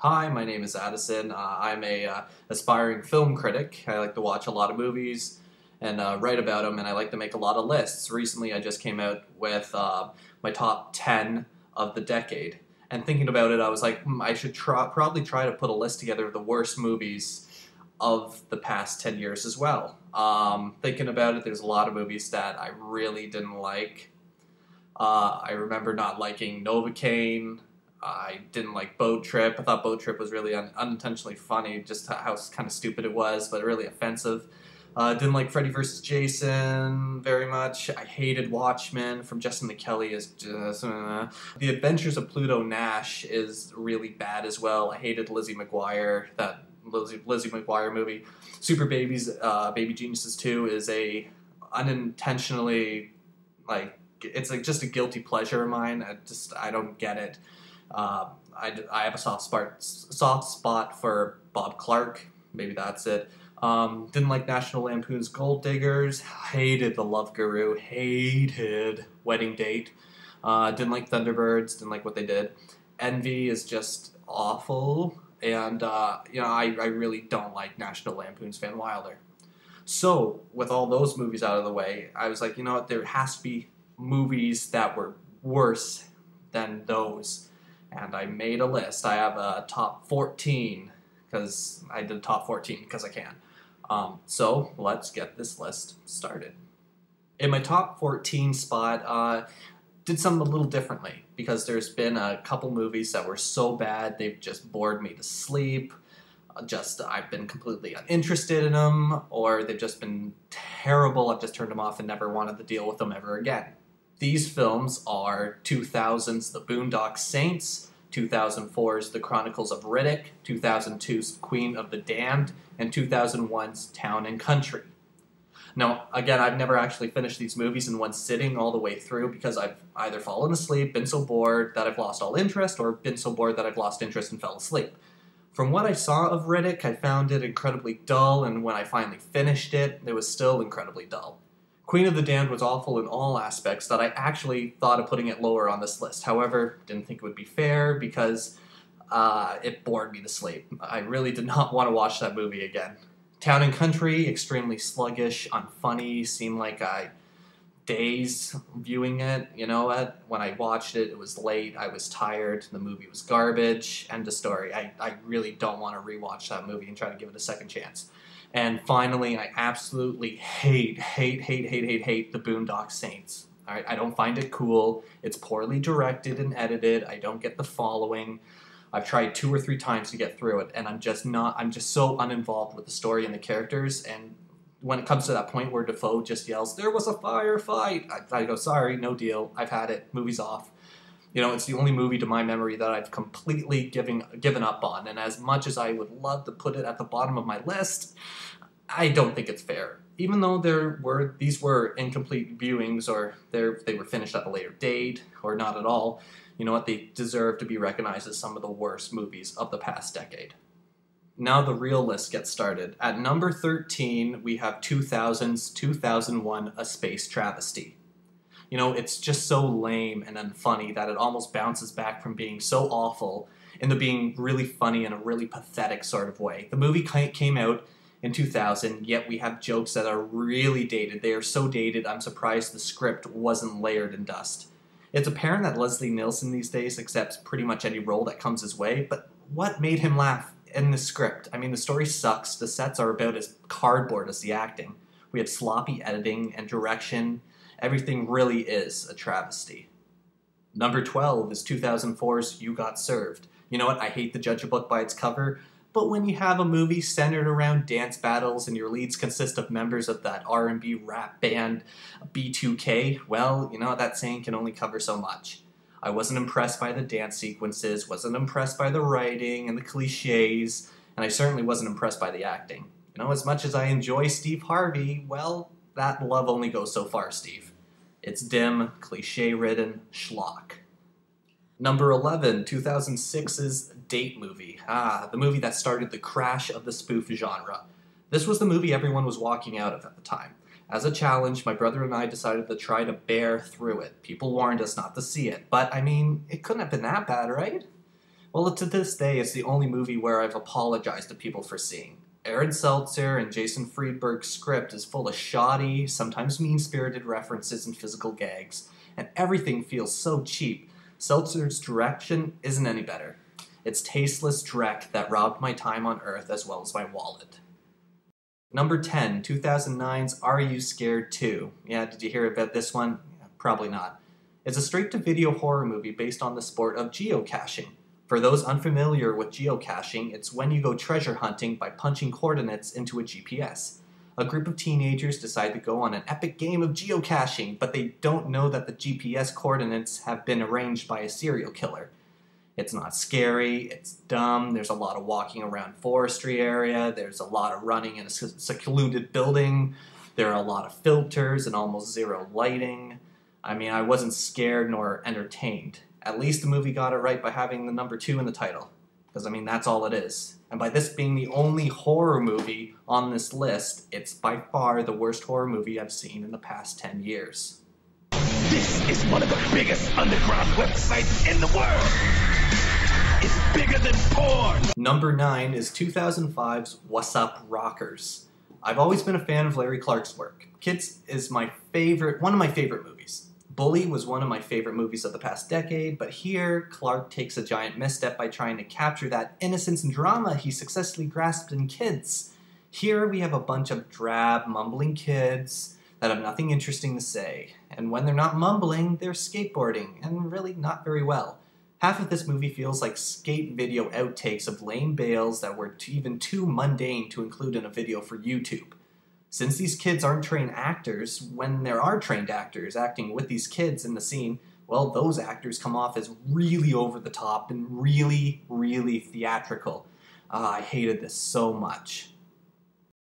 Hi, my name is Addison. I'm a aspiring film critic. I like to watch a lot of movies and write about them, and I like to make a lot of lists. Recently, I just came out with my top 10 of the decade. And thinking about it, I was like, I should probably try to put a list together of the worst movies of the past 10 years as well. Thinking about it, there's a lot of movies that I really didn't like. I remember not liking Novocaine. I didn't like Boat Trip. I thought Boat Trip was really unintentionally funny, just how kind of stupid it was, but really offensive. Didn't like Freddy vs. Jason very much. I hated Watchmen from Justin McKelly as just... The Adventures of Pluto Nash is really bad as well. I hated Lizzie McGuire, that Lizzie McGuire movie. Super Babies, Baby Geniuses 2 is a unintentionally, it's like just a guilty pleasure of mine. I don't get it. I have a soft spot for Bob Clark. Maybe that's it. Didn't like National Lampoon's Gold Diggers. Hated The Love Guru. Hated Wedding Date. Didn't like Thunderbirds. Didn't like what they did. Envy is just awful. And, I really don't like National Lampoon's Van Wilder. So, with all those movies out of the way, I was like, you know what, there has to be movies that were worse than those. And I made a list. I have a top 14, because I did top 14 because I can. So let's get this list started. In my top 14 spot, did something a little differently, because there's been a couple movies that were so bad they've just bored me to sleep. I've been completely uninterested in them, or they've just been terrible. I've just turned them off and never wanted to deal with them ever again. These films are 2000's The Boondock Saints, 2004's The Chronicles of Riddick, 2002's Queen of the Damned, and 2001's Town and Country. Now, again, I've never actually finished these movies in one sitting all the way through, because I've either fallen asleep, been so bored that I've lost all interest, or been so bored that I've lost interest and fell asleep. From what I saw of Riddick, I found it incredibly dull, and when I finally finished it, it was still incredibly dull. Queen of the Damned was awful in all aspects that I actually thought of putting it lower on this list. However, didn't think it would be fair because it bored me to sleep. I really did not want to watch that movie again. Town and Country, extremely sluggish, unfunny, seemed like I days viewing it. You know what? When I watched it, it was late, I was tired, the movie was garbage, end of story. I really don't want to rewatch that movie and try to give it a second chance. And finally, I absolutely hate The Boondock Saints. All right, I don't find it cool. It's poorly directed and edited. I don't get the following. I've tried 2 or 3 times to get through it, and I'm just so uninvolved with the story and the characters. And when it comes to that point where Defoe just yells, "There was a firefight," I go, sorry, no deal. I've had it. Movie's off. You know, it's the only movie to my memory that I've completely given up on, and as much as I would love to put it at the bottom of my list, I don't think it's fair. Even though these were incomplete viewings, or they were finished at a later date, or not at all, you know what, they deserve to be recognized as some of the worst movies of the past decade. Now the real list gets started. At number 13, we have 2000's 2001: A Space Travesty. You know, it's just so lame and unfunny that it almost bounces back from being so awful into being really funny in a really pathetic sort of way. The movie came out in 2000, yet we have jokes that are really dated. They are so dated, I'm surprised the script wasn't layered in dust. It's apparent that Leslie Nielsen these days accepts pretty much any role that comes his way, but what made him laugh in the script? I mean, the story sucks, the sets are about as cardboard as the acting. We had sloppy editing and direction. Everything really is a travesty. Number 12 is 2004's You Got Served. You know what, I hate to judge a book by its cover, but when you have a movie centered around dance battles and your leads consist of members of that R&B rap band B2K, well, you know, that saying can only cover so much. I wasn't impressed by the dance sequences, wasn't impressed by the writing and the cliches, and I certainly wasn't impressed by the acting. You know, as much as I enjoy Steve Harvey, well, that love only goes so far, Steve. It's dim, cliche-ridden schlock. Number 11, 2006's Date Movie. The movie that started the crash of the spoof genre. This was the movie everyone was walking out of at the time. As a challenge, my brother and I decided to try to bear through it. People warned us not to see it, but I mean, it couldn't have been that bad, right? Well, to this day, it's the only movie where I've apologized to people for seeing. Aaron Seltzer and Jason Friedberg's script is full of shoddy, sometimes mean-spirited references and physical gags, and everything feels so cheap. Seltzer's direction isn't any better. It's tasteless dreck that robbed my time on Earth as well as my wallet. Number 10, 2009's Are You Scared 2? Yeah, did you hear about this one? Yeah, probably not. It's a straight-to-video horror movie based on the sport of geocaching. For those unfamiliar with geocaching, it's when you go treasure hunting by punching coordinates into a GPS. A group of teenagers decide to go on an epic game of geocaching, but they don't know that the GPS coordinates have been arranged by a serial killer. It's not scary, it's dumb, there's a lot of walking around forestry area, there's a lot of running in a secluded building, there are a lot of filters and almost zero lighting. I mean, I wasn't scared nor entertained. At least the movie got it right by having the number 2 in the title. Because, I mean, that's all it is. And by this being the only horror movie on this list, it's by far the worst horror movie I've seen in the past 10 years. This is one of the biggest underground websites in the world. It's bigger than porn. Number 9 is 2005's What's Up Rockers. I've always been a fan of Larry Clark's work. Kids is one of my favorite movies. Bully was one of my favorite movies of the past decade, but here, Clark takes a giant misstep by trying to capture that innocence and drama he successfully grasped in kids. Here we have a bunch of drab, mumbling kids that have nothing interesting to say, and when they're not mumbling, they're skateboarding, and really not very well. Half of this movie feels like skate video outtakes of lame bales that were even too mundane to include in a video for YouTube. Since these kids aren't trained actors, when there are trained actors acting with these kids in the scene, well, those actors come off as really over the top and really, really theatrical. I hated this so much.